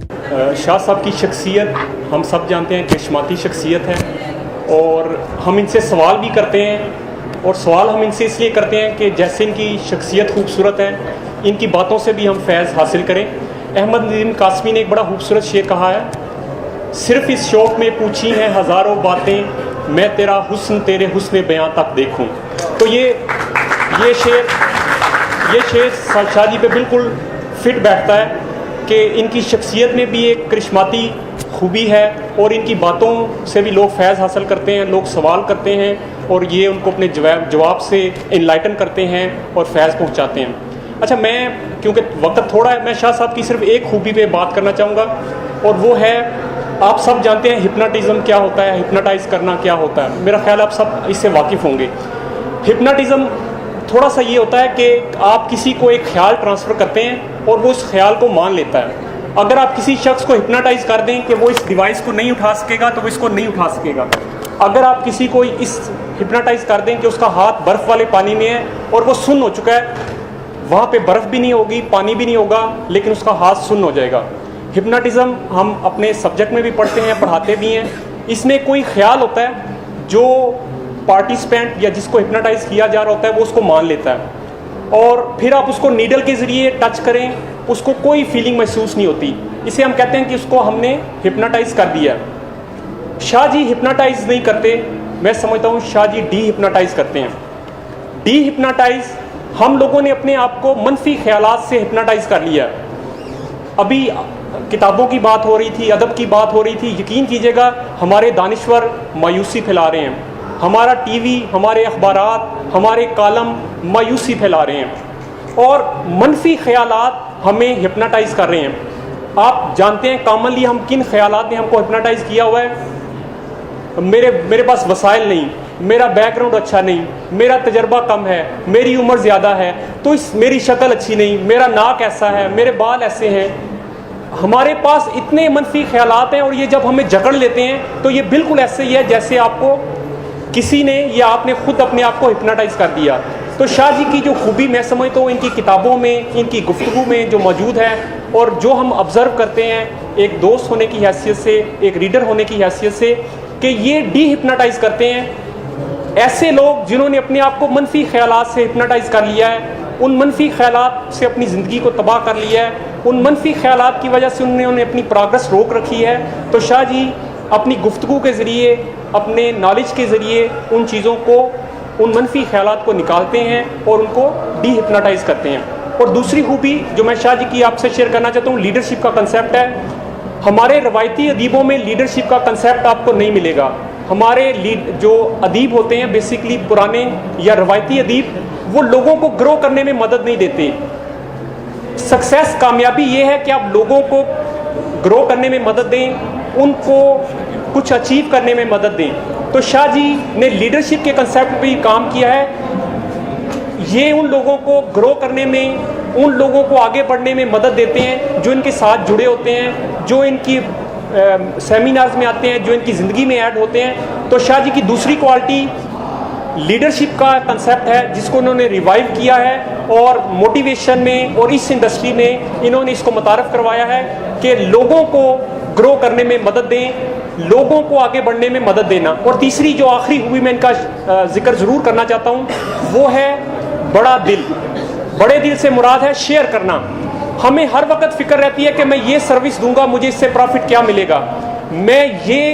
शाह साहब की शख्सियत हम सब जानते हैं, करिश्माती शख्सियत है और हम इनसे सवाल भी करते हैं और सवाल हम इनसे इसलिए करते हैं कि जैसे इनकी शख्सियत खूबसूरत है, इनकी बातों से भी हम फैज़ हासिल करें। अहमद नदीम कासमी ने एक बड़ा खूबसूरत शेर कहा है, सिर्फ इस शौक़ में पूछी हैं हज़ारों बातें, मैं तेरा हुस्न तेरे हुस्न बयां तक देखूं। तो ये शेर शाह जी पे बिल्कुल फिट बैठता है कि इनकी शख्सियत में भी एक करिश्माती खूबी है और इनकी बातों से भी लोग फैज़ हासिल करते हैं, लोग सवाल करते हैं और ये उनको अपने जवाब से इनलाइटन करते हैं और फैज़ पहुंचाते हैं। अच्छा, मैं क्योंकि वक्त थोड़ा है, मैं शाह साहब की सिर्फ एक खूबी पे बात करना चाहूँगा और वो है, आप सब जानते हैं हिप्नोटिज़म क्या होता है, हिप्नोटाइज़ करना क्या होता है। मेरा ख्याल आप सब इससे वाकिफ़ होंगे। हिप्नोटिज़म थोड़ा सा ये होता है कि आप किसी को एक ख्याल ट्रांसफ़र करते हैं और वो उस ख्याल को मान लेता है। अगर आप किसी शख्स को हिप्नोटाइज़ कर दें कि वो इस डिवाइस को नहीं उठा सकेगा तो वो इसको नहीं उठा सकेगा। अगर आप किसी को इस हिप्नोटाइज़ कर दें कि उसका हाथ बर्फ़ वाले पानी में है और वो सुन्न हो चुका है, वहाँ पे बर्फ़ भी नहीं होगी, पानी भी नहीं होगा, लेकिन उसका हाथ सुन्न हो जाएगा। हिप्नोटिज़म हम अपने सब्जेक्ट में भी पढ़ते हैं, पढ़ाते भी हैं। इसमें कोई ख्याल होता है जो पार्टिसिपेंट या जिसको हिप्नोटाइज़ किया जा रहा होता है वो उसको मान लेता है और फिर आप उसको नीडल के ज़रिए टच करें, उसको कोई फीलिंग महसूस नहीं होती। इसे हम कहते हैं कि उसको हमने हिप्नोटाइज़ कर दिया। शाह जी हिप्नोटाइज़ नहीं करते, मैं समझता हूँ शाह जी डी हिप्नोटाइज़ करते हैं। डी हिप्नोटाइज़ हम लोगों ने अपने आप को मनफी ख्यालात से हिप्नोटाइज़ कर लिया। अभी किताबों की बात हो रही थी, अदब की बात हो रही थी, यकीन कीजिएगा हमारे दानिश्वर मायूसी फैला रहे हैं, हमारा टीवी, हमारे अखबारात, हमारे कालम मायूसी फैला रहे हैं और मनफी ख्यालात हमें हिप्नोटाइज़ कर रहे हैं। आप जानते हैं कॉमनली हम किन ख्यालात ने हमको हिप्नोटाइज़ किया हुआ है? मेरे पास वसाइल नहीं, मेरा बैकग्राउंड अच्छा नहीं, मेरा तजर्बा कम है, मेरी उम्र ज़्यादा है, तो मेरी शक्ल अच्छी नहीं, मेरा नाक ऐसा है, मेरे बाल ऐसे हैं। हमारे पास इतने मनफी ख्यालात हैं और ये जब हमें जकड़ लेते हैं तो ये बिल्कुल ऐसे ही है जैसे आपको किसी ने या आपने खुद अपने आप को हिप्नोटाइज़ कर दिया। तो शाह जी की जो खूबी मैं समझता हूँ इनकी किताबों में, इनकी गुफ्तगू में जो मौजूद है और जो हम ऑब्ज़र्व करते हैं एक दोस्त होने की हैसियत से, एक रीडर होने की हैसियत से, कि ये डी हिप्नोटाइज़ करते हैं ऐसे लोग जिन्होंने अपने आप को मनफी ख्यालात से हिप्नोटाइज़ कर लिया है, उन मनफी ख्यालात से अपनी ज़िंदगी को तबाह कर लिया है, उन मनफी ख्यालात की वजह से उन्होंने अपनी प्रोग्रेस रोक रखी है। तो शाह जी अपनी गुफ्तगू के ज़रिए, अपने नॉलेज के ज़रिए उन चीज़ों को, उन मनफी ख्यालात को निकालते हैं और उनको डी हिप्नोटाइज़ करते हैं। और दूसरी खूबी जो मैं शाह जी की आपसे शेयर करना चाहता हूँ, लीडरशिप का कंसेप्ट है। हमारे रवायती अदीबों में लीडरशिप का कंसेप्ट आपको नहीं मिलेगा। हमारे जो अदीब होते हैं बेसिकली पुराने या रवायती अदीब, वो लोगों को ग्रो करने में मदद नहीं देते। सक्सेस, कामयाबी ये है कि आप लोगों को ग्रो करने में मदद दें, उनको कुछ अचीव करने में मदद दें। तो शाह जी ने लीडरशिप के कंसेप्ट पे भी काम किया है। ये उन लोगों को ग्रो करने में, उन लोगों को आगे बढ़ने में मदद देते हैं जो इनके साथ जुड़े होते हैं, जो इनकी सेमिनार्स में आते हैं, जो इनकी ज़िंदगी में ऐड होते हैं। तो शाह जी की दूसरी क्वालिटी लीडरशिप का कंसेप्ट है जिसको उन्होंने रिवाइव किया है और मोटिवेशन में और इस इंडस्ट्री में इन्होंने इसको मुतारफ़ करवाया है कि लोगों को ग्रो करने में मदद दें, लोगों को आगे बढ़ने में मदद देना। और तीसरी जो आखिरी हुई मैं इनका जिक्र ज़रूर करना चाहता हूँ वो है बड़ा दिल। बड़े दिल से मुराद है शेयर करना। हमें हर वक्त फ़िक्र रहती है कि मैं ये सर्विस दूंगा, मुझे इससे प्रॉफिट क्या मिलेगा, मैं ये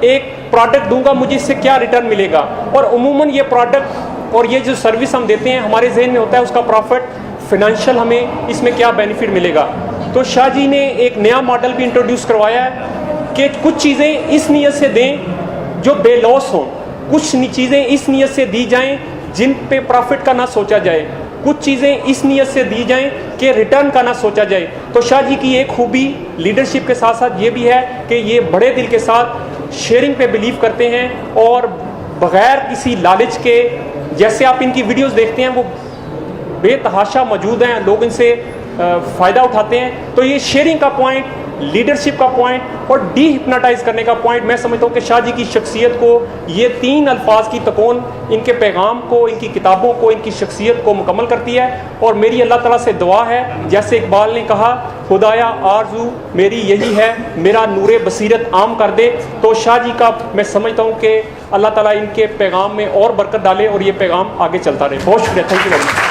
एक प्रोडक्ट दूंगा, मुझे इससे क्या रिटर्न मिलेगा। और उमूमन ये प्रोडक्ट और ये जो सर्विस हम देते हैं हमारे जहन में होता है उसका प्रॉफिट, फिनेंशियल हमें इसमें क्या बेनिफिट मिलेगा। तो शाह जी ने एक नया मॉडल भी इंट्रोड्यूस करवाया है कि कुछ चीज़ें इस नीयत से दें जो बेलॉस हों, कुछ चीज़ें इस नीयत से दी जाएं जिन पे प्रॉफिट का ना सोचा जाए, कुछ चीज़ें इस नीयत से दी जाएं कि रिटर्न का ना सोचा जाए। तो शाह जी की एक खूबी लीडरशिप के साथ साथ ये भी है कि ये बड़े दिल के साथ शेयरिंग पे बिलीव करते हैं और बग़ैर किसी लालच के, जैसे आप इनकी वीडियोस देखते हैं वो बेतहाशा मौजूद हैं, लोग इनसे फ़ायदा उठाते हैं। तो ये शेयरिंग का पॉइंट लीडरशिप का पॉइंट और डी हिप्नोटाइज करने का पॉइंट। मैं समझता हूँ कि शाह जी की शख्सियत को ये 3 अल्फाज की तकोन इनके पैगाम को, इनकी किताबों को, इनकी शख्सियत को मुकम्मल करती है। और मेरी अल्लाह ताला से दुआ है, जैसे इकबाल ने कहा, खुदाया आरजू मेरी यही है मेरा नूरे बसीरत आम कर दे। तो शाह जी का मैं समझता हूँ कि अल्लाह ताला इनके पैगाम में और बरकत डाले और ये पैगाम आगे चलता रहे। बहुत शुक्रिया, थैंक यू वेरी मच।